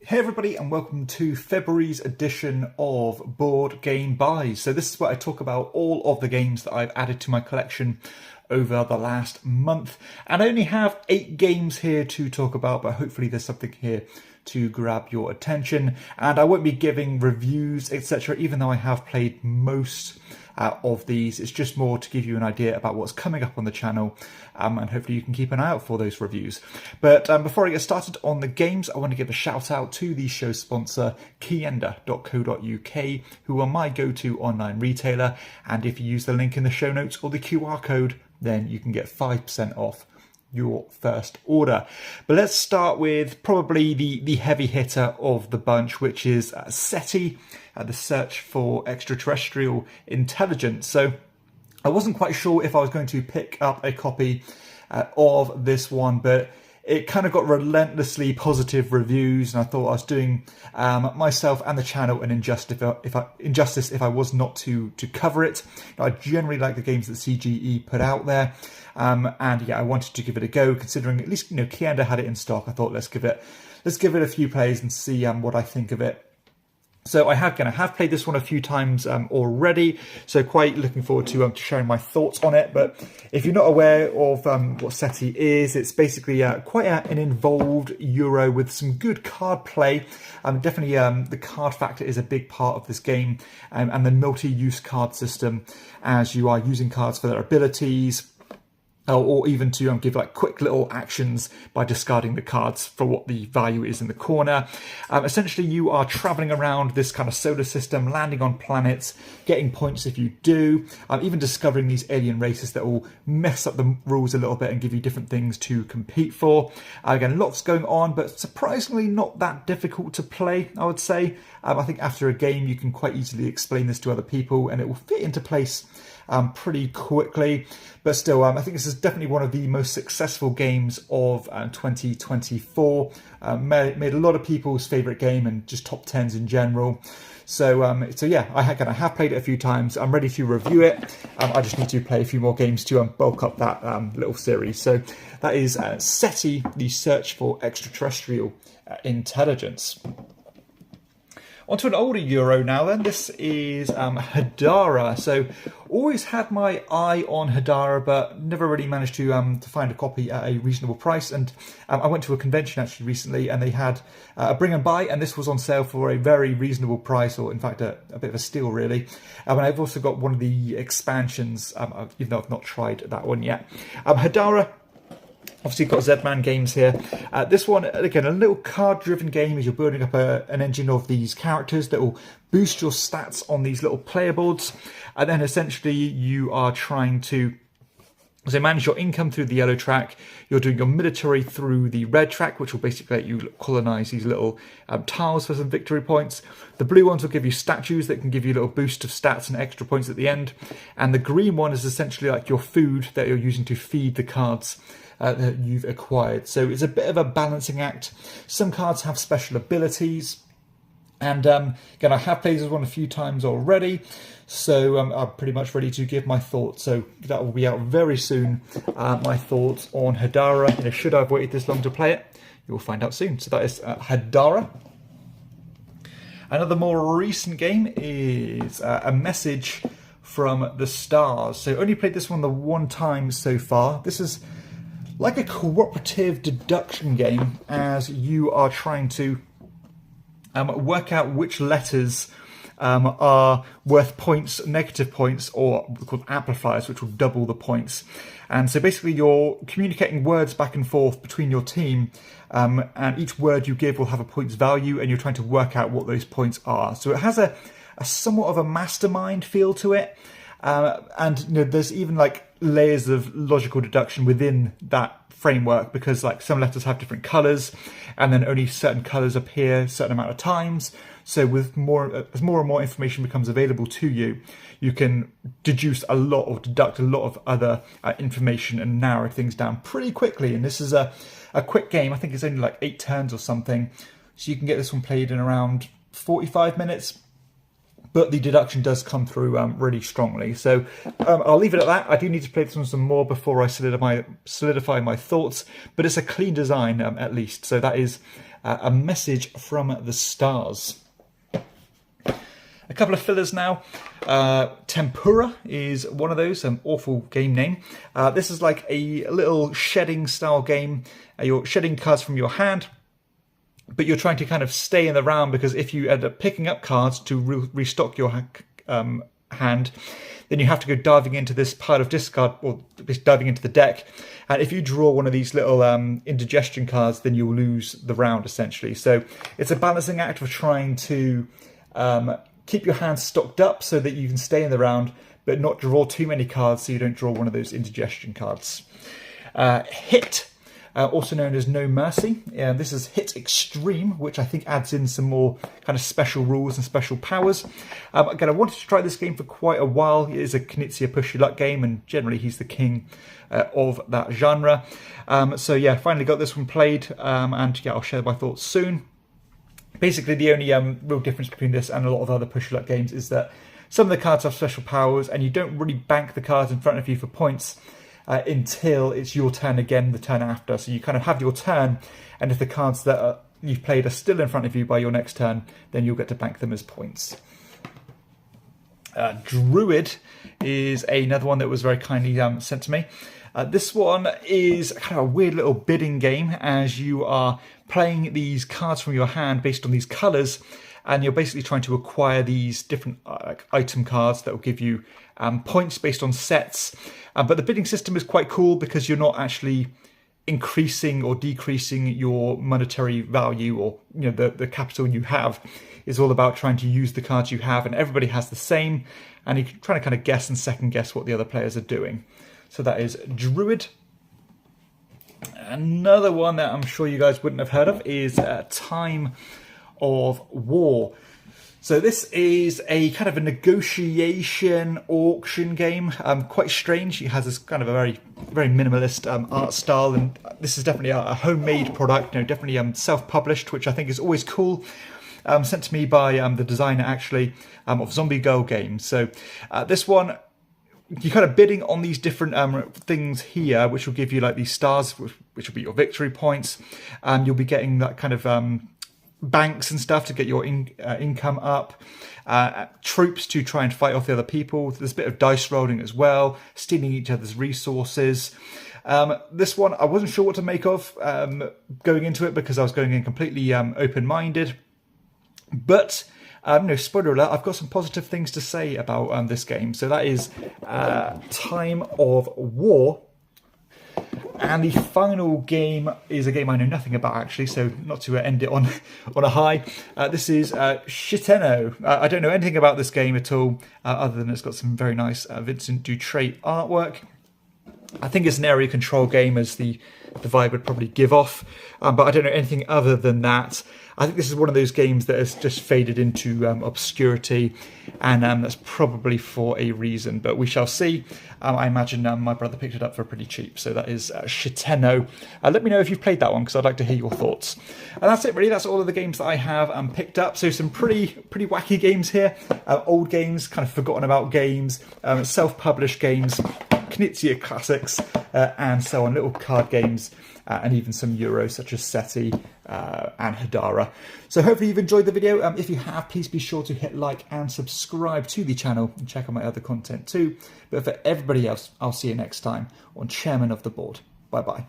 Hey everybody, and welcome to February's edition of Board Game Buys. So this is where I talk about all of the games that I've added to my collection over the last month. And I only have 8 games here to talk about, but hopefully there's something here to grab your attention. And I won't be giving reviews, etc., even though I have played most of these. It's just more to give you an idea about what's coming up on the channel, and hopefully you can keep an eye out for those reviews. But before I get started on the games, I want to give a shout out to the show sponsor, kienda.co.uk, who are my go-to online retailer. And if you use the link in the show notes or the QR code, then you can get 5% off your first order. But let's start with probably the heavy hitter of the bunch, which is SETI, the search for extraterrestrial intelligence. So I wasn't quite sure if I was going to pick up a copy of this one, but it kind of got relentlessly positive reviews, and I thought I was doing myself and the channel an injustice if I was not to cover it. I generally like the games that CGE put out there, and yeah, I wanted to give it a go. Considering at least Kienda had it in stock, I thought let's give it a few plays and see what I think of it. So I have played this one a few times already, so quite looking forward to sharing my thoughts on it. But if you're not aware of what SETI is, it's basically quite an involved Euro with some good card play. Definitely the card factor is a big part of this game, and the multi-use card system, as you are using cards for their abilities, or even to give like quick little actions by discarding the cards for what the value is in the corner. Essentially, you are traveling around this kind of solar system, landing on planets, getting points if you do, even discovering these alien races that will mess up the rules a little bit and give you different things to compete for. Again, lots going on, but surprisingly not that difficult to play, I would say. I think after a game, you can quite easily explain this to other people and it will fit into place pretty quickly. But still, I think this is definitely one of the most successful games of 2024. Made a lot of people's favourite game and just top 10s in general. So yeah, I have played it a few times. I'm ready to review it. I just need to play a few more games to bulk up that little series. So that is SETI, the search for extraterrestrial intelligence. Onto an older Euro now then. This is Hadara. So always had my eye on Hadara, but never really managed to find a copy at a reasonable price. And I went to a convention actually recently, and they had a bring and buy, and this was on sale for a very reasonable price, or in fact a bit of a steal really. And I've also got one of the expansions, even though I've not tried that one yet. Hadara, obviously got Z-Man games here. This one, again, a little card-driven game as you're building up an engine of these characters that will boost your stats on these little player boards. And then essentially you are trying to manage your income through the yellow track. You're doing your military through the red track, which will basically let you colonize these little tiles for some victory points. The blue ones will give you statues that can give you a little boost of stats and extra points at the end. And the green one is essentially like your food that you're using to feed the cards that you've acquired. So it's a bit of a balancing act. Some cards have special abilities, and again, I have played this one a few times already, so I'm pretty much ready to give my thoughts. So that will be out very soon. My thoughts on Hadara. Should I have waited this long to play it? You'll find out soon. So that is Hadara. Another more recent game is A Message from the Stars. So only played this one the one time so far. This is like a cooperative deduction game, as you are trying to work out which letters are worth points, negative points, or called amplifiers, which will double the points. And so basically you're communicating words back and forth between your team, and each word you give will have a points value, and you're trying to work out what those points are. So it has a somewhat of a mastermind feel to it. And there's even like layers of logical deduction within that framework, because like some letters have different colors, and then only certain colors appear a certain amount of times. So with as more and more information becomes available to you, you can deduct a lot of other information and narrow things down pretty quickly. And this is a quick game. I think it's only like 8 turns or something. So you can get this one played in around 45 minutes. But the deduction does come through really strongly. So I'll leave it at that. I do need to play this one some more before I solidify my thoughts. But it's a clean design at least. So that is A Message from the Stars. A couple of fillers now. Tempura is one of those, an awful game name. This is like a little shedding style game. You're shedding cards from your hand, but you're trying to kind of stay in the round, because if you end up picking up cards to restock your hand, then you have to go diving into this pile of discard, or diving into the deck. And if you draw one of these little indigestion cards, then you'll lose the round essentially. So it's a balancing act of trying to keep your hand stocked up so that you can stay in the round, but not draw too many cards so you don't draw one of those indigestion cards. Hit. Also known as No Mercy. This is Hit Extreme, which I think adds in some more kind of special rules and special powers. Again, I wanted to try this game for quite a while. It is a Knizia Push Your Luck game, and generally he's the king of that genre. So yeah, finally got this one played, and yeah, I'll share my thoughts soon. Basically, the only real difference between this and a lot of other Push Your Luck games is that some of the cards have special powers, and you don't really bank the cards in front of you for points until it's your turn again the turn after. So you kind of have your turn, and if the cards that you've played are still in front of you by your next turn, then you'll get to bank them as points. Druid is another one that was very kindly sent to me. This one is kind of a weird little bidding game, as you are playing these cards from your hand based on these colours, and you're basically trying to acquire these different item cards that will give you points based on sets. But the bidding system is quite cool, because you're not actually increasing or decreasing your monetary value, or the capital you have. Is all about trying to use the cards you have, and everybody has the same, and you're trying to kind of guess and second guess what the other players are doing. So that is Druid. Another one that I'm sure you guys wouldn't have heard of is Time of War. So this is a kind of a negotiation auction game, quite strange. It has this kind of a very, very minimalist art style, and this is definitely a homemade product, definitely self-published, which I think is always cool. Sent to me by the designer actually of Zombie Girl Games. So this one, you're kind of bidding on these different things here, which will give you like these stars, which will be your victory points. You'll be getting that kind of banks and stuff to get your income up, troops to try and fight off the other people. There's a bit of dice rolling as well, stealing each other's resources. This one I wasn't sure what to make of going into it, because I was going in completely open-minded, but spoiler alert, I've got some positive things to say about this game. So that is Time of War. And the final game is a game I know nothing about, actually, so not to end it on a high. This is Shiteno. I don't know anything about this game at all, other than it's got some very nice Vincent Dutrait artwork. I think it's an area control game, as the vibe would probably give off, but I don't know anything other than that. I think this is one of those games that has just faded into obscurity, and that's probably for a reason, but we shall see. I imagine my brother picked it up for pretty cheap, so that is Shiteno. Let me know if you've played that one, because I'd like to hear your thoughts. And that's it, really. That's all of the games that I have picked up. So some pretty wacky games here. Old games, kind of forgotten about games, self-published games, Knizia classics, and so on, little card games, and even some Euros such as SETI and Hedara. So hopefully you've enjoyed the video. If you have, please be sure to hit like and subscribe to the channel, and check out my other content too. But for everybody else, I'll see you next time on Chairman of the Board. Bye bye.